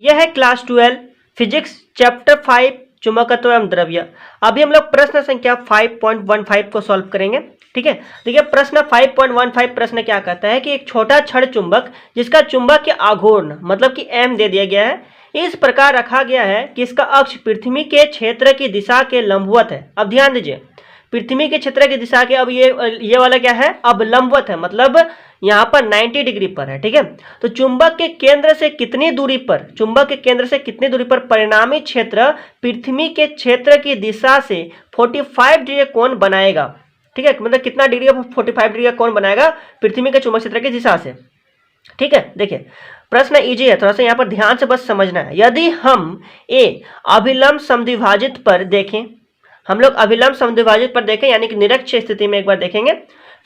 यह है class 12 physics chapter 5 चुंबकत्व एवं द्रव्य। अभी हम लोग प्रश्न संख्या 5.15 को सॉल्व करेंगे। ठीक है, देखिए प्रश्न 5.15 प्रश्न क्या कहता है कि एक छोटा छड़ चुंबक जिसका चुंबकीय आघूर्ण मतलब कि m दे दिया गया है, इस प्रकार रखा गया है कि इसका अक्ष पृथ्वी के क्षेत्र की दिशा के लंबवत है। अब ध्यान दीजिए, पृथ्वी के क्षेत्र की दिशा के, अब ये वाला क्या है, अब लंबवत है, मतलब यहाँ पर 90 डिग्री पर है। ठीक है, तो चुंबक के केंद्र से कितनी दूरी पर, चुंबक के केंद्र से कितनी दूरी पर परिणामी क्षेत्र पृथ्वी के क्षेत्र की दिशा से 45 डिग्री कोण बनाएगा। ठीक है, मतलब कितना डिग्री का 45 डिग्री का कोण बनाएगा पृथ्वी के चुंबक क्षेत्र की दिशा से। ठीक है, देखिए प्रश्न इजी है, थोड़ा सा यहाँ पर ध्यान से बस समझना है। यदि हम अभिलंब समद्विभाजित पर देखें, हम लोग अभिलंब समद्विभाजित पर देखें यानी कि निरक्ष स्थिति में एक बार देखेंगे,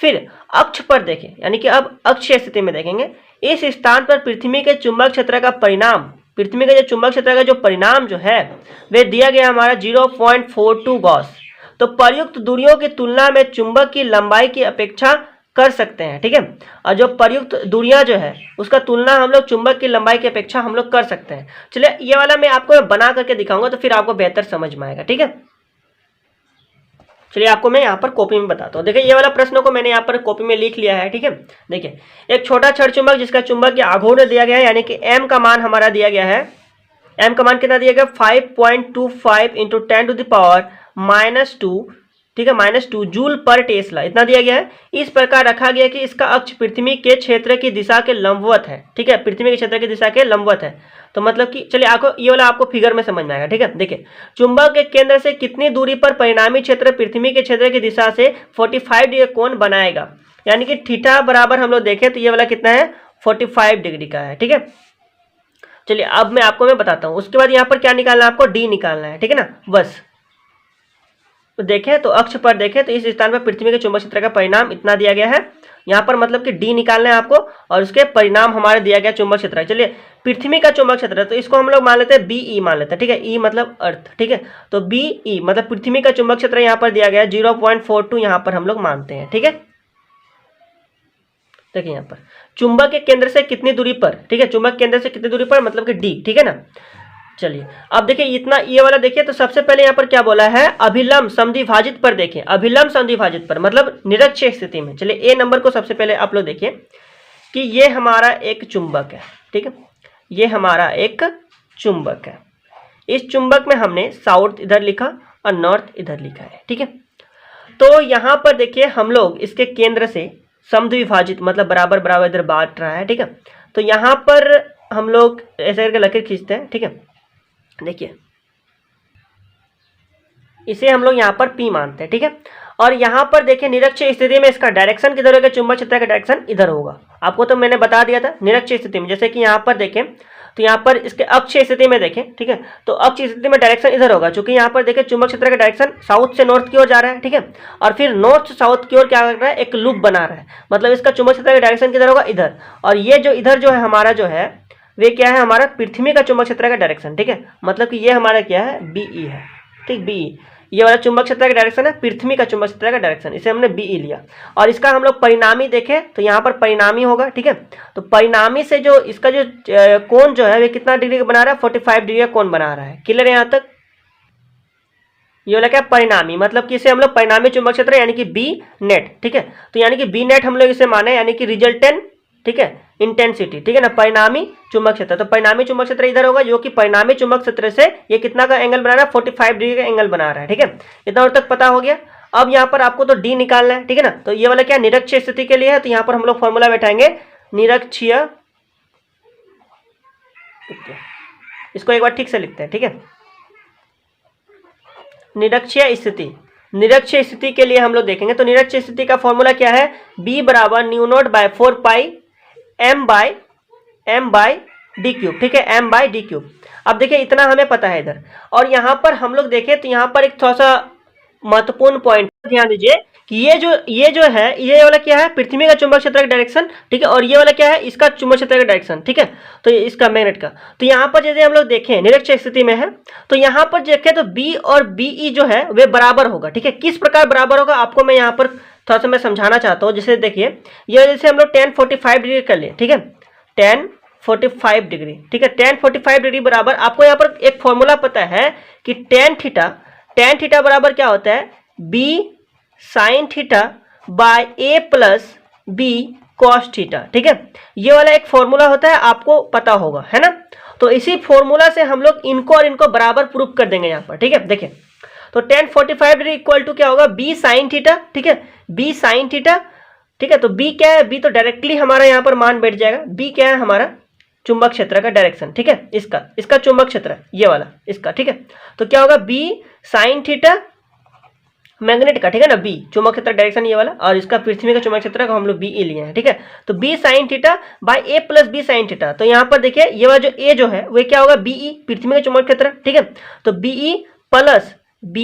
फिर अक्ष पर देखें यानी कि अब अक्षीय स्थिति में देखेंगे, इस स्थान पर पृथ्वी के चुंबक क्षेत्र का परिणाम, पृथ्वी के जो चुंबक क्षेत्र का जो परिणाम जो है वह दिया गया हमारा 0.42 गॉस। तो प्रयुक्त दूरियों की तुलना में चुंबक की लंबाई की अपेक्षा कर सकते हैं। ठीक है, और जो प्रयुक्त दूरियां जो है उसका तुलना हम लोग चुंबक की लंबाई की अपेक्षा हम लोग कर सकते हैं। चलिए ये वाला मैं आपको बना करके दिखाऊंगा तो फिर आपको बेहतर समझ में आएगा। ठीक है, चलिए आपको मैं यहाँ पर कॉपी में बताता हूँ। देखिए ये वाला प्रश्न को मैंने यहाँ पर कॉपी में लिख लिया है। ठीक है, देखिए एक छोटा छड़ चुंबक जिसका चुंबकीय आघूर्ण दिया गया है यानी कि m का मान हमारा दिया गया है, m का मान कितना दिया गया 5.25 इंटू 10⁻²। ठीक है, -2 जूल पर टेस्ला इतना दिया गया है। इस प्रकार रखा गया कि इसका अक्ष पृथ्वी के क्षेत्र की दिशा के लंबवत है। ठीक है, पृथ्वी के क्षेत्र की दिशा के लंबवत है, तो मतलब कि चलिए आपको ये वाला आपको फिगर में समझ में आएगा। ठीक है, देखिए चुंबक के केंद्र से कितनी दूरी पर परिणामी क्षेत्र पृथ्वी के क्षेत्र की दिशा से 45 डिग्री कोण बनाएगा, यानी कि थीटा बराबर हम लोग देखें तो ये वाला कितना है 45 डिग्री का है। ठीक है, चलिए अब मैं आपको बताता हूँ। उसके बाद यहाँ पर क्या निकालना है, आपको डी निकालना है। ठीक है ना, बस तो देखें तो अक्ष पर देखें तो इस स्थान पर पृथ्वी के चुंबक क्षेत्र का परिणाम इतना दिया गया है। यहाँ पर मतलब कि डी निकालना है आपको और उसके परिणाम हमारे दिया गया चुंबक क्षेत्र। चलिए पृथ्वी का चुंबक क्षेत्र है तो इसको हम लोग मान लेते हैं BE मान लेते हैं। ठीक है, ई मतलब अर्थ। ठीक है, तो BE मतलब पृथ्वी का चुंबक क्षेत्र यहाँ पर दिया गया है 0.42 यहाँ पर हम लोग मानते हैं। ठीक है, देखिए यहाँ पर चुंबक के केंद्र से कितनी दूरी पर, ठीक है चुंबक केंद्र से कितनी दूरी पर मतलब कि D। ठीक है ना, चलिए अब देखिए इतना ये वाला देखिए तो सबसे पहले यहाँ पर क्या बोला है, अभिलंब समद्विभाजित पर देखें, अभिलंब समद्विभाजित पर मतलब निरक्ष स्थिति में। चलिए A नंबर को सबसे पहले आप लोग देखिए कि ये हमारा एक चुंबक है। ठीक है, ये हमारा एक चुंबक है। इस चुंबक में हमने साउथ इधर लिखा और नॉर्थ इधर लिखा है। ठीक है, तो यहाँ पर देखिए हम लोग इसके केंद्र से समद्विभाजित मतलब बराबर बराबर इधर बांट रहा है। ठीक है, तो यहाँ पर हम लोग ऐसे करके लकीर खींचते हैं। ठीक है, देखिए इसे हम लोग यहाँ पर P मानते हैं। ठीक है, और यहाँ पर देखिए निरक्ष स्थिति में इसका डायरेक्शन किधर होगा, चुंबक क्षेत्र का डायरेक्शन इधर होगा। आपको तो मैंने बता दिया था निरक्ष स्थिति में, जैसे कि यहाँ पर देखें तो यहाँ पर इसके अक्ष स्थिति में देखें। ठीक है, तो अक्ष स्थिति में डायरेक्शन इधर होगा, चूंकि यहाँ पर देखें चुंबक क्षेत्र का डायरेक्शन साउथ से नॉर्थ की ओर जा रहा है। ठीक है, और फिर नॉर्थ साउथ की ओर क्या कर रहा है, एक लूप बना रहा है, मतलब इसका चुंबक क्षेत्र का डायरेक्शन किधर होगा, इधर। और ये जो इधर जो है हमारा जो है वे क्या है, हमारा पृथ्वी का चुंबक क्षेत्र का डायरेक्शन। ठीक है, मतलब कि ये हमारा क्या है BE है। ठीक, BE ये वाला चुंबक क्षेत्र का डायरेक्शन है, पृथ्वी का चुंबक क्षेत्र का डायरेक्शन, इसे हमने BE लिया। और इसका हम लोग परिणामी देखें तो यहाँ पर परिणामी होगा। ठीक है, तो परिणामी से जो इसका जो कोण जो है वे कितना डिग्री का बना रहा है, 45 डिग्री का कोण बना रहा है। क्लियर है यहाँ तक, ये वाला क्या परिणामी मतलब कि इसे हम लोग परिणामी चुंबक क्षेत्र यानी कि B नेट। ठीक है, तो यानी कि B नेट हम लोग इसे माने यानी कि रिजल्टेंट। ठीक है, इंटेंसिटी। ठीक है ना, परिणामी चुंबक क्षेत्र, तो परिणामी चुंबक क्षेत्र इधर होगा जो कि परिणामी चुंबक क्षेत्र से ये कितना का एंगल बना रहा है, 45 डिग्री का एंगल बना रहा है। ठीक है, इतना और तक पता हो गया। अब यहाँ पर आपको तो D निकालना है। ठीक है ना, तो ये वाला क्या निरक्ष स्थिति के लिए है, तो यहाँ पर हम लोग फॉर्मूला बैठाएंगे निरक्षीय, इसको एक बार ठीक से लिखते हैं। ठीक है, निरक्षीय स्थिति, निरक्ष स्थिति के लिए हम लोग देखेंगे तो निरक्ष स्थिति का फॉर्मूला क्या है, B बराबर μ0/4 m बाई डी क्यूब। ठीक है, m बाई डी क्यूब। अब देखिए इतना हमें पता है इधर, और यहाँ पर हम लोग देखें तो यहाँ पर एक थोड़ा सा महत्वपूर्ण पॉइंट ध्यान दीजिए कि ये जो है ये वाला क्या है, पृथ्वी का चुंबक क्षेत्र का डायरेक्शन। ठीक है, और ये वाला क्या है, इसका चुंबक क्षेत्र का डायरेक्शन। ठीक है, तो इसका मैग्नेट का, तो यहाँ पर जैसे हम लोग देखें निरक्ष स्थिति में है तो यहाँ पर देखें तो B और BE जो है वे बराबर होगा। ठीक है, किस प्रकार बराबर होगा आपको मैं यहाँ पर थोड़ा सा मैं समझाना चाहता हूँ। जैसे देखिए ये जैसे हम लोग tan 45 डिग्री कर लिए। ठीक है, tan 45 डिग्री, ठीक है। tan 45 डिग्री बराबर, आपको यहाँ पर एक फॉर्मूला पता है कि tan थीटा बराबर क्या होता है, b sin theta by a plus b cos theta, ठीक है। ये वाला एक फॉर्मूला होता है, आपको पता होगा, है ना। तो इसी फॉर्मूला से हम लोग इनको और इनको बराबर प्रूफ कर देंगे यहाँ पर, ठीक है। देखिए तो tan 45 डिग्री इक्वल टू क्या होगा, b sin थीटा, ठीक है, b sin थीटा, ठीक है। तो b क्या है, b तो डायरेक्टली हमारा यहाँ पर मान बैठ जाएगा। b क्या है, हमारा चुंबक क्षेत्र का डायरेक्शन, ठीक है, इसका चुंबक क्षेत्र ये वाला इसका, ठीक है। तो क्या होगा, b sin थीटा मैग्नेट का, ठीक है ना, b चुंबक क्षेत्र डायरेक्शन ये वाला, और इसका पृथ्वी का चुंबक क्षेत्र का हम लोग b लिए हैं, ठीक है। तो b sin theta by a plus b sin theta. तो यहाँ पर देखिए ये वाला जो a जो है वो क्या होगा, be पृथ्वी का चुंबक क्षेत्र, ठीक है। तो be plus b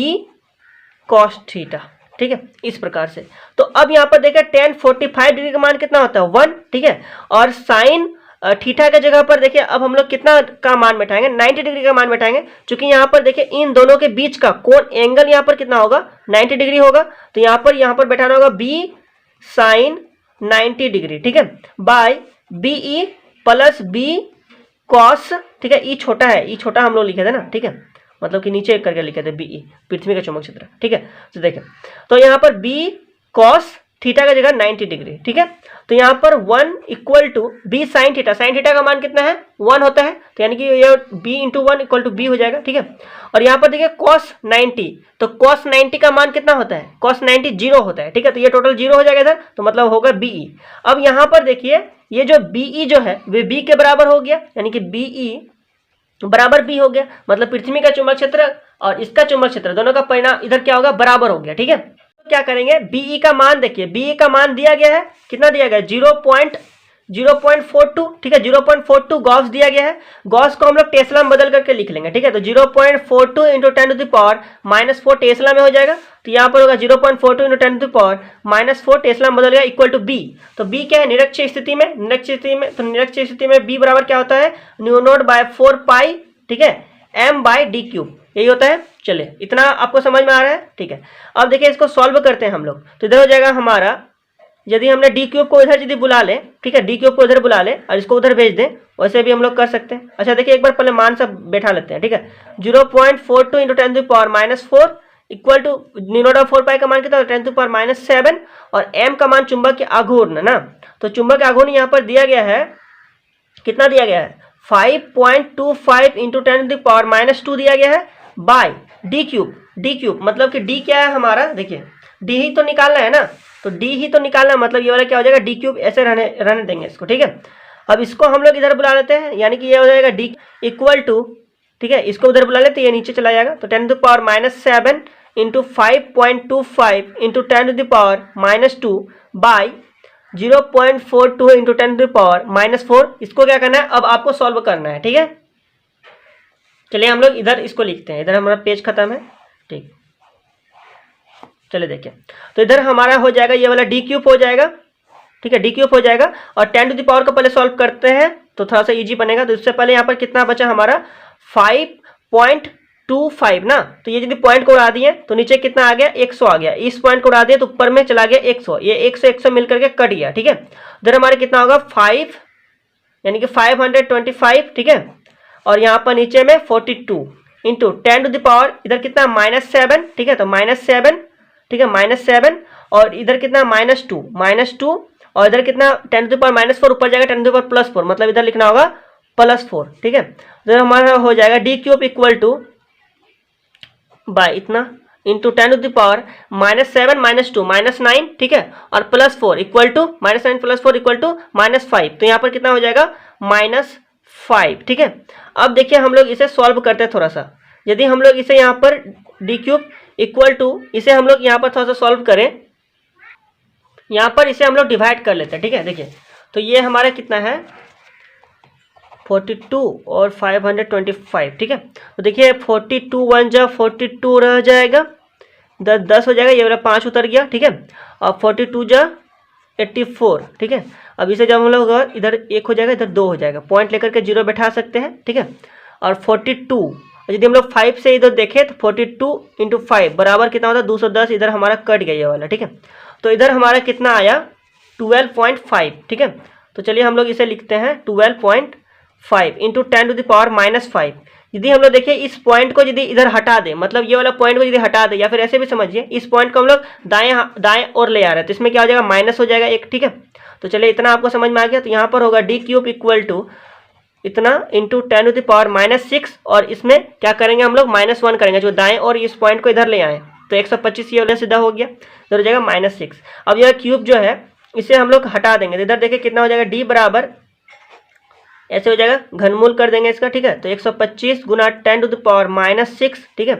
cos theta, ठीक है, इस प्रकार से। तो अब यहाँ पर देखिए tan 45 डिग्री का मान कितना होता है, 1, ठीक है। और साइन थीटा के जगह पर देखिए अब हम लोग कितना का मान बैठाएंगे, 90 डिग्री का मान बैठाएंगे, क्योंकि यहाँ पर देखिए इन दोनों के बीच का कोण एंगल यहाँ पर कितना होगा, 90 डिग्री होगा। तो यहाँ पर बैठाना होगा b साइन 90 डिग्री, ठीक है, by be plus b cos, ठीक है। ई छोटा है, ई छोटा हम लोग लिखे थे ना, ठीक है, मतलब कि नीचे करके लिखे थे be पृथ्वी का चुंबक क्षेत्र, ठीक है। तो देखिए तो यहाँ पर b cos थीटा का जगह 90 डिग्री, ठीक है। तो यहाँ पर 1 इक्वल टू b sin थीटा का मान कितना है, 1 होता है, तो यानी कि ये b into 1 equal to b हो जाएगा, ठीक है। और यहाँ पर देखिए cos 90, तो cos 90 का मान कितना होता है, cos 90 0 होता है, ठीक है। तो ये टोटल 0 हो जाएगा इधर, तो मतलब होगा be। अब यहाँ पर देखिए ये जो be जो है वे b के बराबर हो गया, यानी कि be बराबर b हो गया, मतलब पृथ्वी का चुंबक क्षेत्र और इसका चुंबक क्षेत्र दोनों का परिणाम इधर क्या होगा, बराबर हो गया, ठीक है। तो क्या करेंगे, बीई का मान देखिए, बीई का मान दिया गया है, कितना दिया गया है, 0.42, ठीक है, 0.42 गॉस दिया गया है। गॉस को हम लोग टेस्ला में बदल करके लिख लेंगे, ठीक है। तो 0.42 इंटू 10⁻⁻4 टेस्ला में हो जाएगा। तो यहाँ पर होगा 0.42 इंटू 10⁻⁻4 टेस्ला में बदल गया इक्वल टू बी। तो बी क्या है, निरक्षीय स्थिति में, निरक्षीय स्थिति में बी बराबर क्या होता है, न्यू नोट बाय 4 पाई, ठीक है, m बाय डी क्यूब, यही होता है। चलिए इतना आपको समझ में आ रहा है, ठीक है। अब देखिए इसको सॉल्व करते हैं हम लोग। तो इधर हो जाएगा हमारा, यदि हमने डी क्यूब को इधर यदि बुला ले, ठीक है, डी क्यूब को इधर बुला ले और इसको उधर भेज दें, वैसे भी हम लोग कर सकते हैं। अच्छा देखिए एक बार पहले मान सब बैठा लेते हैं, ठीक है। 0.42 into 10⁻⁻4 equal to mu naught of 4 pi का मान कितना, 10⁻⁷ और m का मान चुंबक के आघूर्ण ना। तो चुंबक के आघूर्ण यहाँ पर दिया गया है, कितना दिया गया है, 5.25 इंटू 10⁻⁻2 दिया गया है बाय डी क्यूब, मतलब कि डी क्या है हमारा, देखिए डी ही तो निकालना है ना, तो डी ही तो निकालना है, मतलब ये वाला क्या हो जाएगा, डी क्यूब, ऐसे रहने देंगे इसको, ठीक है। अब इसको हम लोग इधर बुला लेते हैं, यानी कि ये हो जाएगा डी इक्वल टू, ठीक है, इसको उधर बुला लेते हैं, ये नीचे चला जाएगा। तो 10⁻⁷ इंटू 5.25 इंटू 10⁻⁻2 बाय 0.42 इंटू 10⁻⁻4। इसको क्या करना है, अब आपको सॉल्व करना है, ठीक है। चलिए हम लोग इधर इसको लिखते हैं, इधर हमारा पेज खत्म है, ठीक। चलिए देखिए तो इधर हमारा हो जाएगा ये वाला डी क्यूब हो जाएगा, ठीक है, डी क्यूब हो जाएगा। और 10 को पहले सॉल्व करते हैं तो थोड़ा सा इजी बनेगा। तो इससे पहले यहाँ पर कितना बचा हमारा, 5.25 ना। तो ये यदि पॉइंट को उड़ा दिए तो नीचे कितना आ गया, 100 आ गया। इस पॉइंट को उड़ा दिए तो ऊपर में चला गया 100, ये 100 मिलकर के कट गया, ठीक है। इधर हमारे कितना होगा, 5 यानी कि 525, ठीक है। और यहाँ पर नीचे में 42 इंटू 10⁻, इधर कितना -7, ठीक है, तो -7, ठीक है, -7 और इधर कितना -2 और इधर कितना 10⁻⁻4 ऊपर जाएगा 10⁻+4, मतलब इधर लिखना होगा +4, ठीक है। इधर हमारा हो जाएगा D cube equal to by इतना इंटू 10⁻⁻7 -2 -9, ठीक है, और +4 इक्वल टू -9 + 4 इक्वल टू -5। तो यहाँ पर कितना हो जाएगा, -5, ठीक है। अब देखिए हम लोग इसे सॉल्व करते हैं थोड़ा सा। यदि हम लोग इसे यहाँ पर डी क्यूब इक्वल टू, इसे हम लोग यहाँ पर थोड़ा सा सॉल्व करें, यहाँ पर इसे हम लोग डिवाइड कर लेते हैं, ठीक है। देखिए तो ये हमारा कितना है, 42 और 525, ठीक है। तो देखिए 42 1 जा 42 रह जाएगा, 10 हो जाएगा, ये वाला 5 उतर गया, ठीक है। और 42 जा 84, ठीक है। अब इसे जब हम लोग इधर 1 हो जाएगा, इधर 2 हो जाएगा, पॉइंट लेकर के 0 बैठा सकते हैं, ठीक है। और 42 यदि हम लोग 5 से इधर देखें तो 42 इंटू 5 बराबर कितना होता है, 210। इधर हमारा कट गया ये वाला, ठीक है। तो इधर हमारा कितना आया, 12.5, ठीक है। तो चलिए हम लोग इसे लिखते हैं 12.5, 5 इंटू 10⁻⁻5। यदि हम लोग देखिए इस पॉइंट को यदि इधर हटा दें, मतलब ये वाला पॉइंट को यदि हटा दें, या फिर ऐसे भी समझिए इस पॉइंट को हम लोग दाएं ओर ले आ रहे हैं, तो इसमें क्या हो जाएगा, माइनस हो जाएगा एक। ठीक है, तो चलिए इतना आपको समझ में आ गया। तो यहाँ पर होगा d³ इक्वल टू इतना इंटू 10⁻⁻6, और इसमें क्या करेंगे हम लोग, -1 करेंगे, जो दाएं और इस पॉइंट को इधर ले आए, तो 125 ये वाला सीधा हो गया, इधर हो जाएगा -6। अब यह क्यूब जो है इसे हम लोग हटा देंगे, तो इधर देखिए कितना हो जाएगा, d बराबर ऐसे हो जाएगा, घनमूल कर देंगे इसका। ठीक है, तो 125 गुना 10⁻⁻6। ठीक है,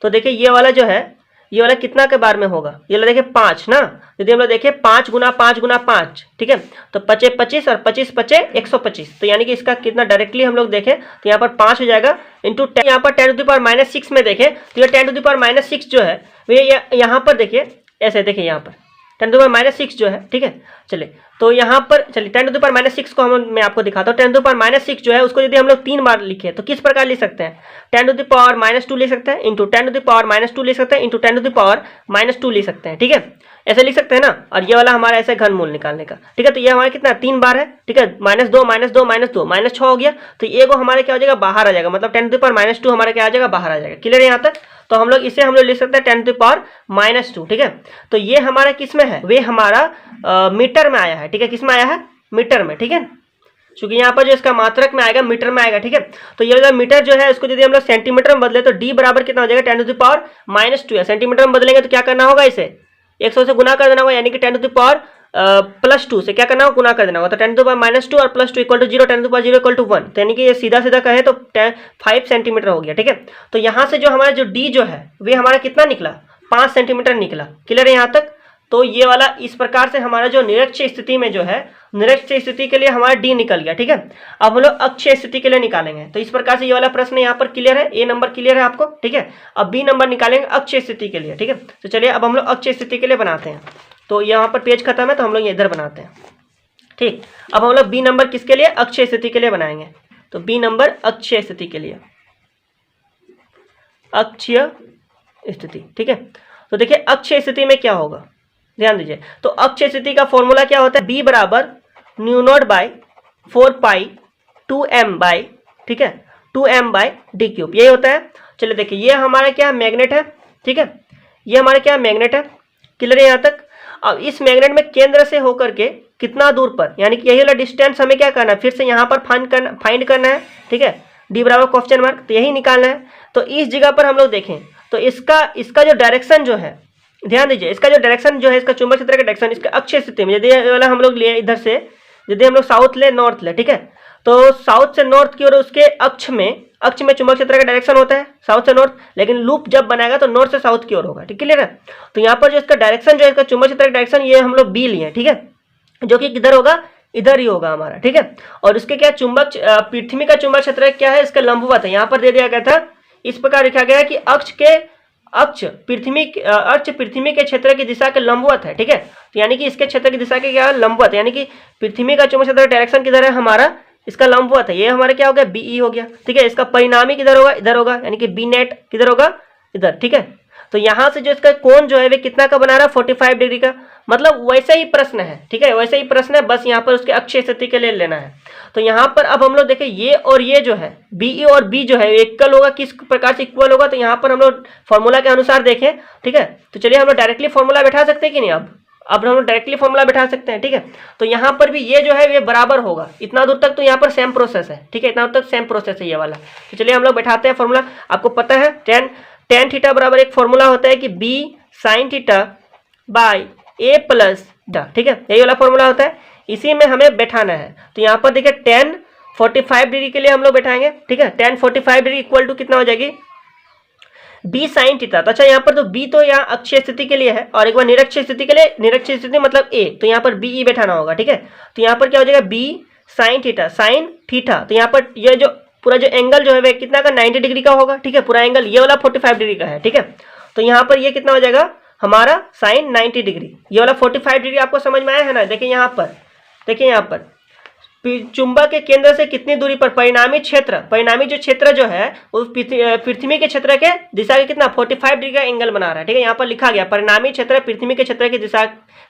तो देखिए ये वाला जो है, ये वाला कितना के बार में होगा, ये वाला देखिए 5 ना, यदि हम लोग देखें 5 गुना 5 गुना 5, ठीक है, तो 25 25 और 25 25 125, तो यानी कि इसका कितना डायरेक्टली हम लोग देखें तो यहाँ पर 5 हो जाएगा इंटू 10। यहाँ पर 10⁻⁻6 में देखें तो ये 10⁻⁻6 जो है ये यहाँ पर देखिए ऐसे, देखिए यहाँ पर 10⁻⁻6 जो है। ठीक है, चलिए तो यहाँ पर चलिए 10⁻⁻6 को मैं आपको दिखाता हूँ। 10⁻⁻6 जो है उसको यदि हम लोग 3 बार लिखे तो किस प्रकार लिख सकते हैं, 10⁻⁻2 लिख सकते हैं, इंटू 10⁻2 लिख सकते हैं, इंटू 10⁻2 लिख सकते हैं। ठीक है, ऐसे लिख सकते हैं ना, और ये वाला हमारा ऐसे घनमूल निकालने का। ठीक है, तो ये हमारा कितना 3 बार है। ठीक है, -2 -2 -2 -6 हो गया, तो ये वो हमारे क्या हो जाएगा, बाहर आ जाएगा, मतलब 10⁻2 हमारे क्या आ जाएगा, बाहर आ जाएगा। क्लियर है यहाँ तक? तो हम लोग इसे हम लोग लिख सकते हैं 10⁻2। ठीक है, तो ये हमारा किस में है, वे हमारा मीटर में आया है। ठीक है, किस में आया है, मीटर में। ठीक है, क्योंकि यहाँ पर जो इसका मात्रक में आएगा मीटर में आएगा। ठीक है, तो ये वाला मीटर जो है इसको यदि हम लोग सेंटीमीटर में बदले तो d बराबर कितना हो जाएगा, 10⁻2 है। सेंटीमीटर में बदलेंगे तो क्या करना होगा, इसे 100 से गुना कर देना होगा, यानी कि 10⁻+2 से क्या करना होगा, गुना कर देना होगा, तो 10⁻2 और +2 इक्वल टू 0, 10⁻0 इक्वल टू 1, तो यानी कि ये सीधा सीधा कहे तो 5 सेंटीमीटर हो गया। ठीक है, तो यहाँ से जो हमारा जो d जो है वे हमारा कितना निकला, 5 सेंटीमीटर निकला। क्लियर है यहाँ तक? तो ये वाला इस प्रकार से हमारा जो निरक्ष स्थिति में जो है, निरक्ष स्थिति के लिए हमारा d निकल गया। ठीक है, अब हम लोग अक्षीय स्थिति के लिए निकालेंगे, तो इस प्रकार से ये वाला प्रश्न यहाँ पर क्लियर है, ए नंबर क्लियर है आपको। ठीक है, अब बी नंबर निकालेंगे अक्षीय स्थिति के लिए। ठीक है, तो चलिए अब हम लोग अक्षीय स्थिति के लिए बनाते हैं, तो यहाँ पर पेज खत्म है तो हम लोग इधर बनाते हैं। ठीक, अब हम लोग बी नंबर किसके लिए, अक्षीय स्थिति के लिए बनाएंगे, तो बी नंबर अक्षीय स्थिति के लिए, अक्षीय स्थिति। ठीक है, तो देखिए अक्षीय स्थिति में क्या होगा, ध्यान दीजिए, तो अक्षीय स्थिति का फॉर्मूला क्या होता है, b बराबर μ0/4π2m/, ठीक है, 2m/d³, यही होता है। चलिए देखिए ये हमारा क्या मैग्नेट है। ठीक है, ये हमारा क्या मैग्नेट है। क्लियर है यहाँ तक? अब इस मैग्नेट में केंद्र से होकर के कितना दूर पर, यानी कि यही वाला डिस्टेंस हमें क्या करना है, फिर से यहाँ पर फाइंड करना है। ठीक है, d बराबर क्वेश्चन मार्क, तो यही निकालना है। तो इस जगह पर हम लोग देखें तो इसका जो डायरेक्शन जो है, ध्यान दीजिए, इसका जो डायरेक्शन जो है, इसका चुंबक क्षेत्र का डायरेक्शन, इसका अक्षीय स्थिति में यदि वाला हम लोग लिए इधर से, यदि हम लोग साउथ ले नॉर्थ ले, ठीक है, तो साउथ से नॉर्थ की ओर उसके अक्ष में चुंबक क्षेत्र का डायरेक्शन होता है साउथ से नॉर्थ, लेकिन लूप जब बनाएगा तो नॉर्थ से साउथ की ओर होगा। ठीक, क्लियर है? तो यहाँ पर जो इसका डायरेक्शन जो है, इसका चुंबक क्षेत्र का डायरेक्शन, ये हम लोग बी लिए। ठीक है, जो कि किधर होगा, इधर ही होगा हमारा। ठीक है, और इसके क्या चुंबक, पृथ्वी का चुंबक क्षेत्र क्या है, इसका लंबवत है। यहाँ पर दे दिया गया था, इस प्रकार लिखा गया है कि अक्ष पृथ्वी के क्षेत्र की दिशा के लंबवत है। ठीक है, तो यानी कि इसके क्षेत्र की दिशा के क्या लंबवत, यानी कि पृथ्वी का चुंबक क्षेत्र का डायरेक्शन किधर है, हमारा इसका लंबवत है, ये हमारा क्या हो गया, बीई हो गया। ठीक है, इसका परिणामी किधर होगा, इधर होगा, यानी कि बी नेट किधर होगा, इधर। ठीक है, तो यहाँ से जो इसका कोण जो है वे कितना का बना रहा है, 45 डिग्री का। मतलब वैसे ही प्रश्न है। ठीक है, वैसे ही प्रश्न है, बस यहाँ पर उसके अक्षीय स्थिति के लिए लेना है। तो यहाँ पर अब हम लोग देखें ये और ये जो है बीई और बी जो है इक्वल होगा, किस प्रकार से इक्वल होगा, तो यहाँ पर हम लोग फॉर्मूला के अनुसार देखें। ठीक है, तो चलिए हम लोग डायरेक्टली फॉर्मूला बैठा सकते हैं कि नहीं, अब हम लोग डायरेक्टली फॉर्मूला बैठा सकते हैं। ठीक है, तो यहाँ पर भी ये जो है ये बराबर होगा, इतना दूर तक तो यहाँ पर सेम प्रोसेस है। ठीक है, इतना दूर तक सेम प्रोसेस है ये वाला। तो चलिए हम लोग बैठाते हैं फॉर्मूला। आपको पता है tan थीटा बराबर एक फॉर्मूला होता है कि b sin theta by a plus ड। ठीक है, यही वाला फॉर्मूला होता है, इसी में हमें बैठाना है। तो यहाँ पर देखिए tan 45 डिग्री के लिए हम लोग बैठाएंगे। ठीक है, tan 45 डिग्री इक्वल टू कितना हो जाएगी, b sin थीटा। तो अच्छा यहाँ पर तो b तो यहाँ अक्षीय स्थिति के लिए है, और एक बार निरक्षीय स्थिति के लिए, निरक्षीय स्थिति मतलब a, तो यहाँ पर be बैठाना होगा। ठीक है, तो यहाँ पर क्या हो जाएगा, b sin थीटा, तो यहाँ पर ये जो पूरा जो एंगल जो है वह कितना का, 90 डिग्री का होगा। ठीक है, पूरा एंगल ये वाला 45 डिग्री का है। ठीक है, तो यहाँ पर ये कितना हो जाएगा हमारा sin 90 डिग्री, ये वाला 45 डिग्री। आपको समझ में आया है ना? देखिए यहाँ पर, देखिए यहाँ पर चुंबक के केंद्र से कितनी दूरी पर परिणामी जो क्षेत्र जो है उस पृथ्वी के क्षेत्र के दिशा के कितना 45 डिग्री का एंगल बना रहा है। ठीक है, यहाँ पर लिखा गया परिणामी क्षेत्र पृथ्वी के क्षेत्र की दिशा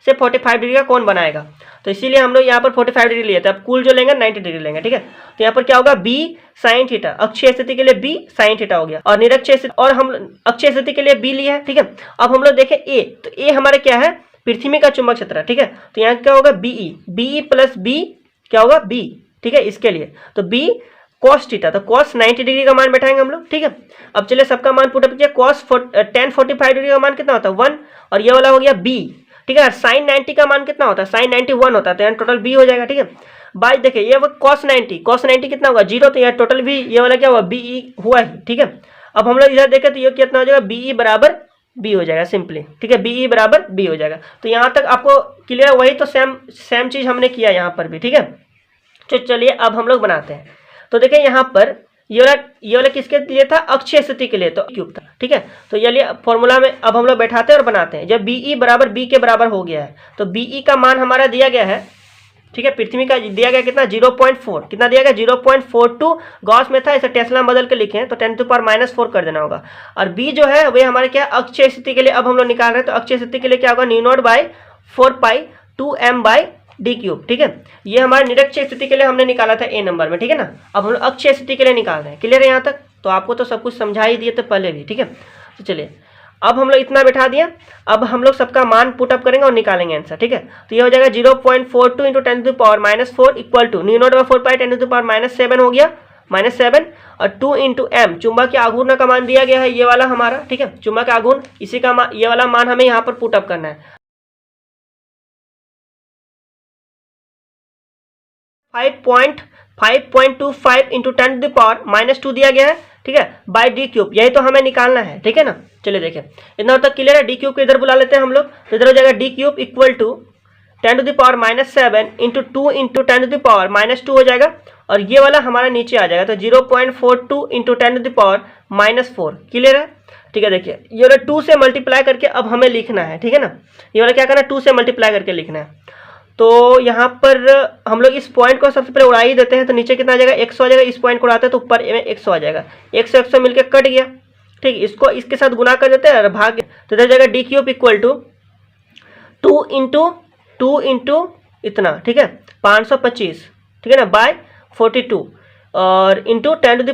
से 45 डिग्री का कोण बनाएगा। तो इसीलिए हम लोग यहाँ पर 45 डिग्री लिए थे। अब कुल जो लेंगे 90 डिग्री लेंगे। ठीक है, तो यहाँ पर क्या होगा बी साइन थीटा, अक्षीय स्थिति के लिए बी साइन थीटा हो गया, और निरक्षीय स्थिति और हम अक्षीय स्थिति के लिए बी लिए है। ठीक है, अब हम लोग देखें ए, तो ए हमारे क्या है पृथ्वी का चुंबक क्षेत्र। ठीक है, तो यहाँ क्या होगा बीई प्लस बी क्या होगा बी। ठीक है, इसके लिए तो बी कॉस थीटा, तो कॉस 90 डिग्री का मान बैठाएंगे हम लोग। ठीक है, अब चलिए सबका मान पुटअप किया, कॉस 1045 डिग्री का मान कितना होता है 1, और ये वाला हो गया बी। ठीक है, साइन 90 का मान कितना होता है साइन 91 होता है, तो यहाँ टोटल बी हो जाएगा। ठीक है, बाई देखिए ये कॉस 90 कितना होगा 0, तो यहाँ टोटल भी ये वाला क्या हुआ बीई हुआ ही। ठीक है, अब हम लोग इधर देखें तो ये कितना हो जाएगा बीई बराबर बी हो जाएगा सिंपली। ठीक है, बीई बराबर बी हो जाएगा। तो यहाँ तक आपको क्लियर, वही तो सेम चीज हमने किया यहाँ पर भी। ठीक है, तो चलिए अब हम लोग बनाते हैं। तो देखिए यहाँ पर ये वाला किसके लिए था अक्षीय स्थिति के लिए, तो क्यूब था। ठीक है, तो ये लिए फॉर्मूला में अब हम लोग बैठाते हैं और बनाते हैं। जब बीई बराबर बी के बराबर हो गया है तो बीई का मान हमारा दिया गया है। ठीक है, पृथ्वी का दिया गया कितना 0.4, कितना दिया गया 0.42 गॉस में था, इसे टेस्ला में बदल के लिखे हैं तो 10⁻⁴ कर देना होगा। और बी जो है वे हमारे क्या अक्षीय स्थिति के लिए अब हम लोग निकाल रहे हैं, तो अक्षीय स्थिति के लिए क्या होगा μ0/4π2m/d³। ठीक है, ये हमारे निरक्षीय स्थिति के लिए हमने निकाला था ए नंबर में। ठीक है ना, अब हम लोग अक्षीय स्थिति के लिए निकाल रहे हैं। क्लियर है यहाँ तक? तो आपको तो सब कुछ समझा ही दिए थे पहले भी। ठीक है, तो चलिए अब हम लोग इतना बैठा दिया, अब हम लोग सबका मान पुटअप करेंगे और निकालेंगे आंसर। ठीक है, तो ये हो जाएगा 0.42 × 10⁻⁴ इक्वल टू μ0/4π 10⁻⁷ हो गया -7, और 2 × m चुंबक के आघूर्ण का मान दिया गया है ये वाला हमारा। ठीक है, चुंबक के आघूर्ण इसी का ये वाला मान हमें यहाँ पर पुटअप करना है। 5.25 × 10⁻⁻² दिया गया है। ठीक है, बाई d³, यही तो हमें निकालना है। ठीक है ना, चलिए देखें इतना तक क्लियर है। d³ को इधर बुला लेते हैं हम लोग, तो इधर हो जाएगा d³ इक्वल टू 10⁻⁷ × 2 × 10⁻² हो जाएगा, और ये वाला हमारा नीचे आ जाएगा तो 0.42 × 10⁻⁴। क्लियर है? ठीक है, देखिए ये वाला 2 से मल्टीप्लाई करके अब हमें लिखना है। ठीक है ना, ये वाला क्या करना है 2 से मल्टीप्लाई करके लिखना है। तो यहाँ पर हम लोग इस पॉइंट को सबसे पहले उड़ा ही देते हैं, तो नीचे कितना आ जाएगा 100 आ जाएगा। इस पॉइंट को उड़ाते हैं तो ऊपर में 100 आ जाएगा, 100 मिलकर कट गया। ठीक, इसको इसके साथ गुना कर देते हैं और भाग, तो इधर जाएगा d³ इक्वल टू 2 × इतना। ठीक है, 525। ठीक है ना, बाय 42 और इंटू 10⁻⁷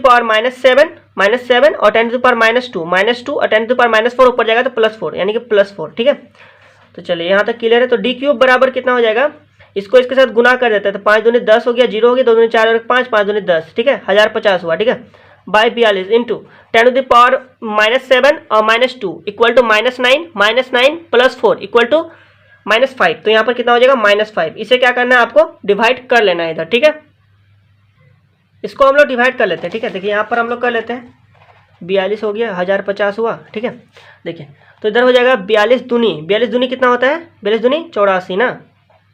-7 और 10⁻⁻² और 10⁻⁴ ऊपर जाएगा तो +4 यानी कि +4। ठीक है, तो चलिए यहाँ तक क्लियर है। तो d³ बराबर कितना हो जाएगा, इसको इसके साथ गुना कर देते हैं तो 5 दूनी 10 हो गया, 0 हो गया, 2 दूनी 4 और 5, 5 दूनी 10। ठीक है, 1050 हुआ। ठीक है, बाई 42 इंटू 10⁻⁷ और -2 इक्वल टू -9 +4 इक्वल टू -5। तो यहाँ पर कितना हो जाएगा -5। इसे क्या करना है आपको डिवाइड कर लेना है इधर। ठीक है, इसको हम लोग डिवाइड कर लेते हैं। ठीक है, देखिए यहाँ पर हम लोग कर लेते हैं, 42 हो गया, 1050 हुआ। ठीक है, देखिए तो इधर हो जाएगा 42 दूनी कितना होता है 42 दूनी 84 ना,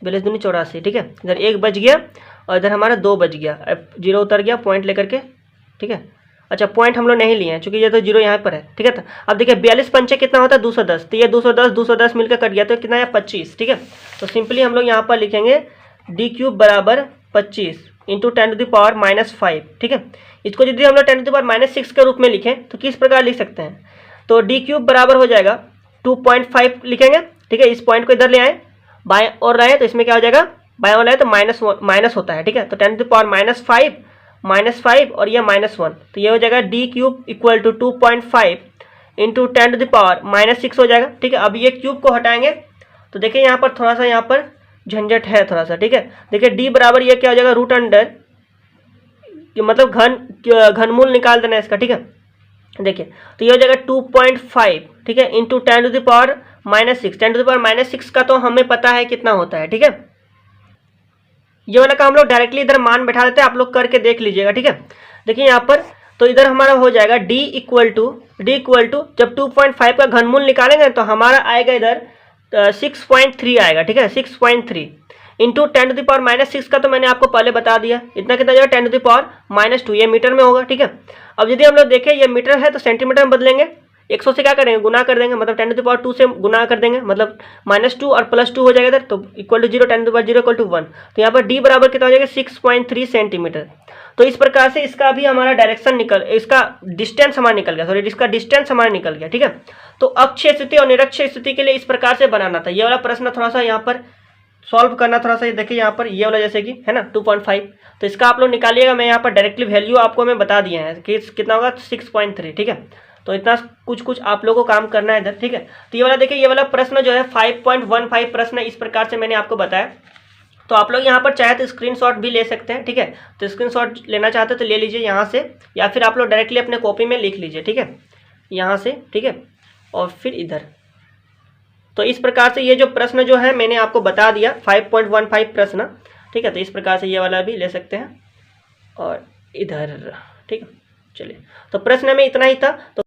42 दूनी 84। ठीक है, इधर 1 बच गया और इधर हमारा 2 बच गया, 0 उतर गया पॉइंट लेकर के। ठीक है, अच्छा पॉइंट हम लोग नहीं लिए हैं क्योंकि ये तो 0 यहाँ पर है। ठीक है, तो अब देखिए 42 पंचे कितना होता है 210, तो ये 210 मिलकर कट गया तो कितना है 25। ठीक है, तो सिंपली हम लोग यहाँ पर लिखेंगे d³ बराबर 25 × 10⁻⁻5। ठीक है, इसको यदि हम लोग 10⁻⁻6 के रूप में लिखें तो किस प्रकार लिख सकते हैं, तो d³ बराबर हो जाएगा 2.5 लिखेंगे। ठीक है, इस पॉइंट को इधर ले आए, बाएं और लाए तो इसमें क्या हो जाएगा, बाएं और लाए तो माइनस होता है। ठीक है, तो 10⁻⁵ और ये -1, तो ये हो जाएगा d³ इक्वल टू 2.5 × 10⁻⁻6 हो जाएगा। ठीक है, अब ये क्यूब को हटाएंगे तो देखिए यहाँ पर थोड़ा सा यहाँ पर झंझट है थोड़ा सा। ठीक है, देखिए d बराबर ये क्या हो जाएगा √अंडर, मतलब घनमूल निकाल देना है इसका। ठीक है, देखिए तो ये हो जाएगा 2.5। ठीक है, इंटू 10⁻⁻6, 10⁻⁻6 का तो हमें पता है कितना होता है। ठीक है, ये वाला का हम लोग डायरेक्टली इधर मान बैठा देते हैं, आप लोग करके देख लीजिएगा। ठीक है, देखिए यहाँ पर तो इधर हमारा हो जाएगा d इक्वल टू जब 2.5 का घनमूल निकालेंगे तो हमारा आएगा इधर 6.3 आएगा। ठीक है, 6.3 इंटू 10⁻⁻6 का तो मैंने आपको पहले बता दिया, इतना कितना जाएगा 10⁻⁻2, ये मीटर में होगा। ठीक है, अब यदि हम लोग देखें ये मीटर है तो सेंटीमीटर में बदलेंगे, 100 से क्या करेंगे, गुना कर देंगे, मतलब 10⁻² से गुना कर देंगे, मतलब -2 और +2 हो जाएगा इधर, तो इक्वल टू 0, 10⁻0 इक्वल टू 1। तो यहाँ पर d बराबर कितना हो जाएगा, 6.3 सेंटीमीटर। तो इस प्रकार से इसका भी हमारा डायरेक्शन इसका डिस्टेंस हमारा निकल गया, सॉरी इसका डिस्टेंस हमारा निकल गया, ठीक है। तो अक्ष स्थिति और निरक्ष स्थिति के लिए इस प्रकार से बनाना था। ये वाला प्रश्न थोड़ा सा यहाँ पर सॉल्व करना, थोड़ा सा देखिए यहाँ पर ये वाला जैसे कि है ना 2.5, तो इसका आप लोग निकालिएगा। मैं यहाँ पर डायरेक्टली वैल्यू आपको मैं बता दिया है कि कितना होगा, 6.3, ठीक है। तो इतना कुछ आप लोगों को काम करना है इधर, ठीक है। तो ये वाला देखिए, ये वाला प्रश्न जो है 5.15 प्रश्न इस प्रकार से मैंने आपको बताया। तो आप लोग यहाँ पर चाहे तो स्क्रीनशॉट भी ले सकते हैं, ठीक है। तो स्क्रीनशॉट लेना चाहते हैं तो ले लीजिए यहाँ से, या फिर आप लोग डायरेक्टली अपने कॉपी में लिख लीजिए, ठीक है, यहाँ से, ठीक है, और फिर इधर। तो इस प्रकार से ये जो प्रश्न जो है मैंने आपको बता दिया, 5.15 प्रश्न, ठीक है। तो इस प्रकार से ये वाला भी ले सकते हैं और इधर, ठीक है। चलिए, तो प्रश्न में इतना ही था। तो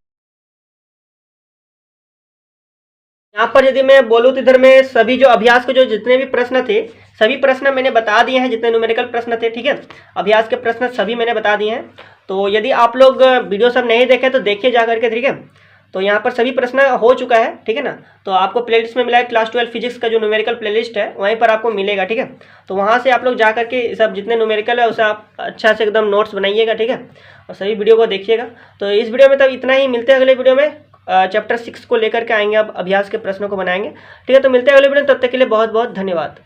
यहाँ पर यदि मैं बोलूँ तो इधर में सभी जो अभ्यास के जो जितने भी प्रश्न थे, सभी प्रश्न मैंने बता दिए हैं, जितने न्यूमेरिकल प्रश्न थे, ठीक है। अभ्यास के प्रश्न सभी मैंने बता दिए हैं। तो यदि आप लोग वीडियो सब नहीं देखे तो देखिए जा करके, ठीक है। तो यहाँ पर सभी प्रश्न हो चुका है, ठीक है ना। तो आपको प्लेलिस्ट में मिला है क्लास 12 फिजिक्स का जो न्यूमेरिकल प्लेलिस्ट है, वहीं पर आपको मिलेगा, ठीक है। तो वहाँ से आप लोग जा करके सब जितने न्यूमेरिकल है उसे आप अच्छा से एकदम नोट्स बनाइएगा, ठीक है, और सभी वीडियो को देखिएगा। तो इस वीडियो में तब इतना ही, मिलते हैं अगले वीडियो में। चैप्टर 6 को लेकर के आएंगे, अब अभ्यास के प्रश्नों को बनाएंगे, ठीक है। तो मिलते हैं अगले वीडियो में, तब तक के लिए बहुत बहुत धन्यवाद।